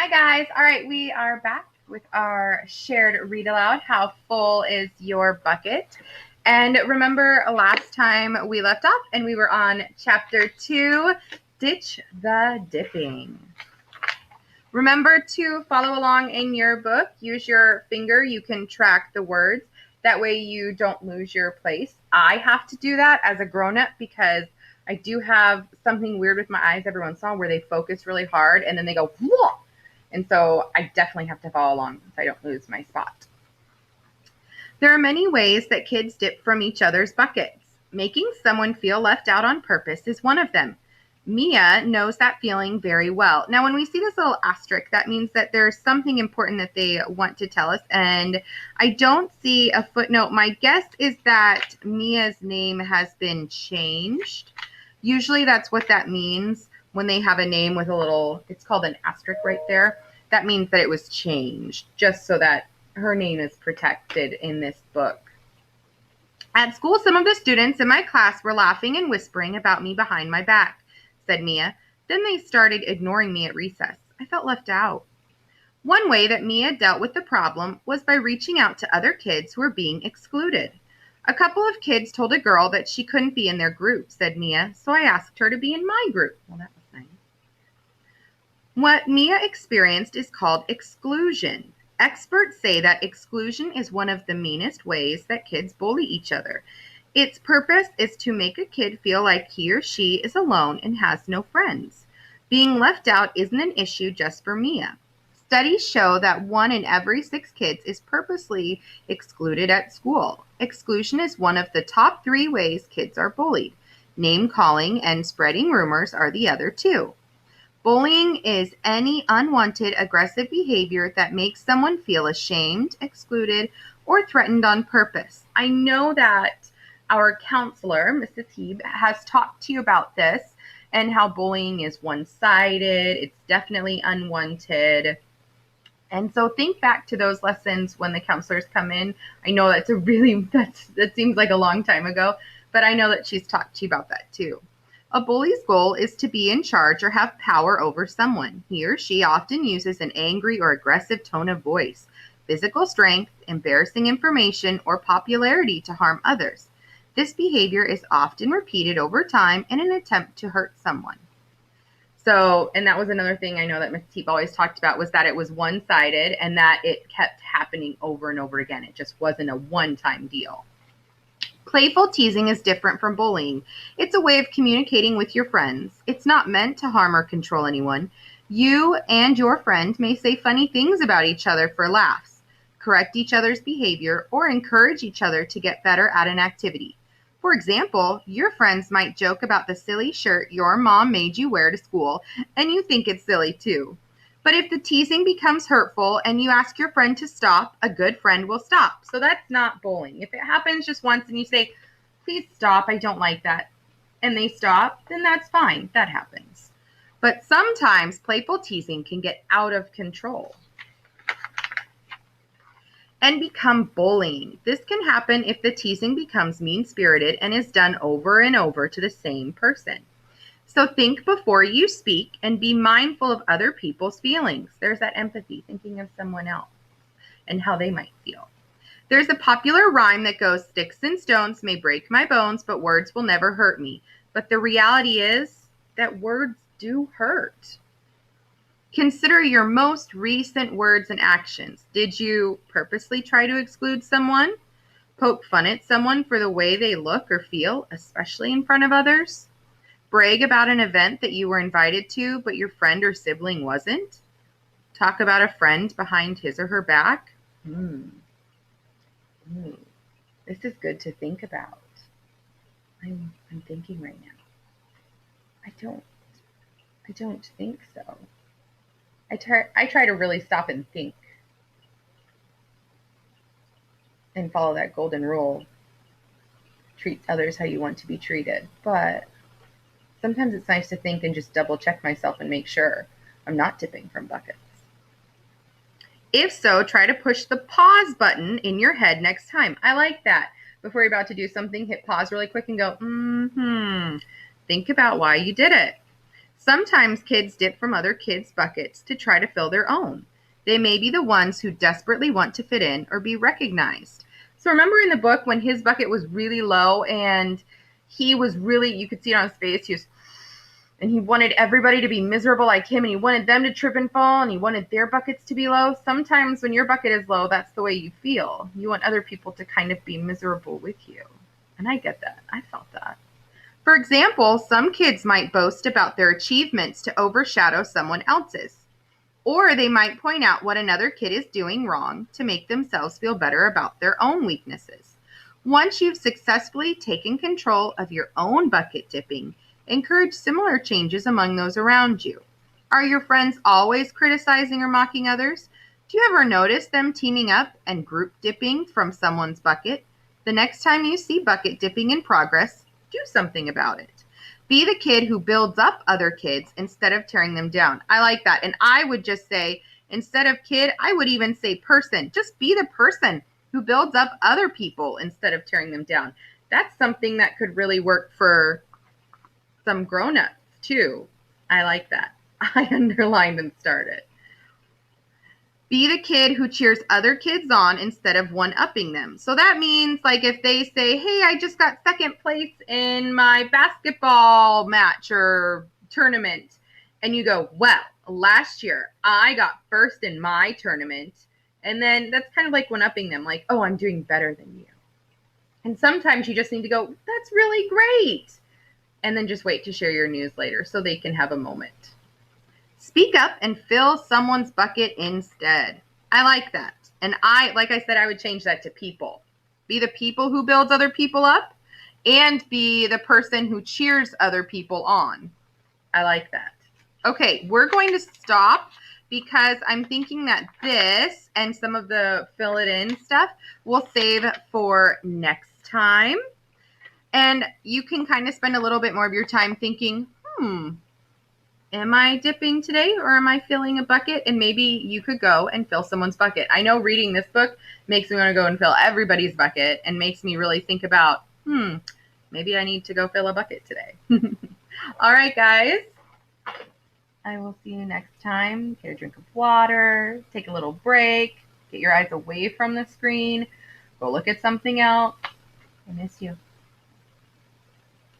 Hi guys. All right, we are back with our shared read aloud. How full is your bucket? And remember last time we left off and we were on chapter 2, Ditch the Dipping. Remember to follow along in your book. Use your finger. You can track the words. That way you don't lose your place. I have to do that as a grown-up because I do have something weird with my eyes every once in a while where they focus really hard and then they go, whoa! And so I definitely have to follow along so I don't lose my spot. There are many ways that kids dip from each other's buckets. Making someone feel left out on purpose is one of them. Mia knows that feeling very well. Now, when we see this little asterisk, that means that there's something important that they want to tell us. And I don't see a footnote. My guess is that Mia's name has been changed. Usually that's what that means when they have a name with a little, it's called an asterisk right there. That means that it was changed just so that her name is protected in this book. At school, some of the students in my class were laughing and whispering about me behind my back, said Mia. Then they started ignoring me at recess. I felt left out. One way that Mia dealt with the problem was by reaching out to other kids who were being excluded. A couple of kids told a girl that she couldn't be in their group, said Mia, so I asked her to be in my group. Well, that was nice. What Mia experienced is called exclusion. Experts say that exclusion is one of the meanest ways that kids bully each other. Its purpose is to make a kid feel like he or she is alone and has no friends. Being left out isn't an issue just for Mia. Studies show that 1 in every 6 kids is purposely excluded at school. Exclusion is one of the top 3 ways kids are bullied. Name-calling and spreading rumors are the other 2. Bullying is any unwanted aggressive behavior that makes someone feel ashamed, excluded, or threatened on purpose. I know that our counselor, Mrs. Heeb, has talked to you about this and how bullying is one-sided. It's definitely unwanted. And so think back to those lessons when the counselors come in. I know that seems like a long time ago, but I know that she's talked to you about that too. A bully's goal is to be in charge or have power over someone. He or she often uses an angry or aggressive tone of voice, physical strength, embarrassing information, or popularity to harm others. This behavior is often repeated over time in an attempt to hurt someone. So, and that was another thing I know that Ms. Teep always talked about was that it was one-sided and that it kept happening over and over again. It just wasn't a one-time deal. Playful teasing is different from bullying. It's a way of communicating with your friends. It's not meant to harm or control anyone. You and your friend may say funny things about each other for laughs, correct each other's behavior, or encourage each other to get better at an activity. For example, your friends might joke about the silly shirt your mom made you wear to school, and you think it's silly too. But if the teasing becomes hurtful and you ask your friend to stop, a good friend will stop. So that's not bullying. If it happens just once and you say, please stop, I don't like that, and they stop, then that's fine. That happens. But sometimes playful teasing can get out of control and become bullying. This can happen if the teasing becomes mean-spirited and is done over and over to the same person. So think before you speak and be mindful of other people's feelings. There's that empathy, thinking of someone else and how they might feel. There's a popular rhyme that goes, sticks and stones may break my bones, but words will never hurt me. But the reality is that words do hurt. Consider your most recent words and actions. Did you purposely try to exclude someone? Poke fun at someone for the way they look or feel, especially in front of others? Brag about an event that you were invited to, but your friend or sibling wasn't? Talk about a friend behind his or her back? This is good to think about. I'm thinking right now. I don't think so. I try to really stop and think and follow that golden rule. Treat others how you want to be treated. But sometimes it's nice to think and just double check myself and make sure I'm not dipping from buckets. If so, try to push the pause button in your head next time. I like that. Before you're about to do something, hit pause really quick and go, think about why you did it. Sometimes kids dip from other kids' buckets to try to fill their own. They may be the ones who desperately want to fit in or be recognized. So remember in the book when his bucket was really low and he was really, you could see it on his face, and he wanted everybody to be miserable like him, and he wanted them to trip and fall, and he wanted their buckets to be low. Sometimes when your bucket is low, that's the way you feel. You want other people to kind of be miserable with you. And I get that. I felt that. For example, some kids might boast about their achievements to overshadow someone else's. Or they might point out what another kid is doing wrong to make themselves feel better about their own weaknesses. Once you've successfully taken control of your own bucket dipping, encourage similar changes among those around you. Are your friends always criticizing or mocking others? Do you ever notice them teaming up and group dipping from someone's bucket? The next time you see bucket dipping in progress, do something about it. Be the kid who builds up other kids instead of tearing them down. I like that. And I would just say, instead of kid, I would even say person. Just be the person who builds up other people instead of tearing them down. That's something that could really work for some grown-ups too. I like that. I underlined and started. Be the kid who cheers other kids on instead of one-upping them. So that means like if they say, hey, I just got second place in my basketball match or tournament, and you go, well, last year I got first in my tournament. And then that's kind of like one-upping them, like, oh, I'm doing better than you. And sometimes you just need to go, that's really great. And then just wait to share your news later so they can have a moment. Speak up and fill someone's bucket instead. I like that. And like I said, I would change that to people. Be the people who builds other people up and be the person who cheers other people on. I like that. Okay, we're going to stop because I'm thinking that this and some of the fill it in stuff we'll save for next time. And you can kind of spend a little bit more of your time thinking, am I dipping today or am I filling a bucket? And maybe you could go and fill someone's bucket. I know reading this book makes me want to go and fill everybody's bucket and makes me really think about, maybe I need to go fill a bucket today. All right, guys. I will see you next time. Get a drink of water, take a little break, get your eyes away from the screen, go look at something else. I miss you.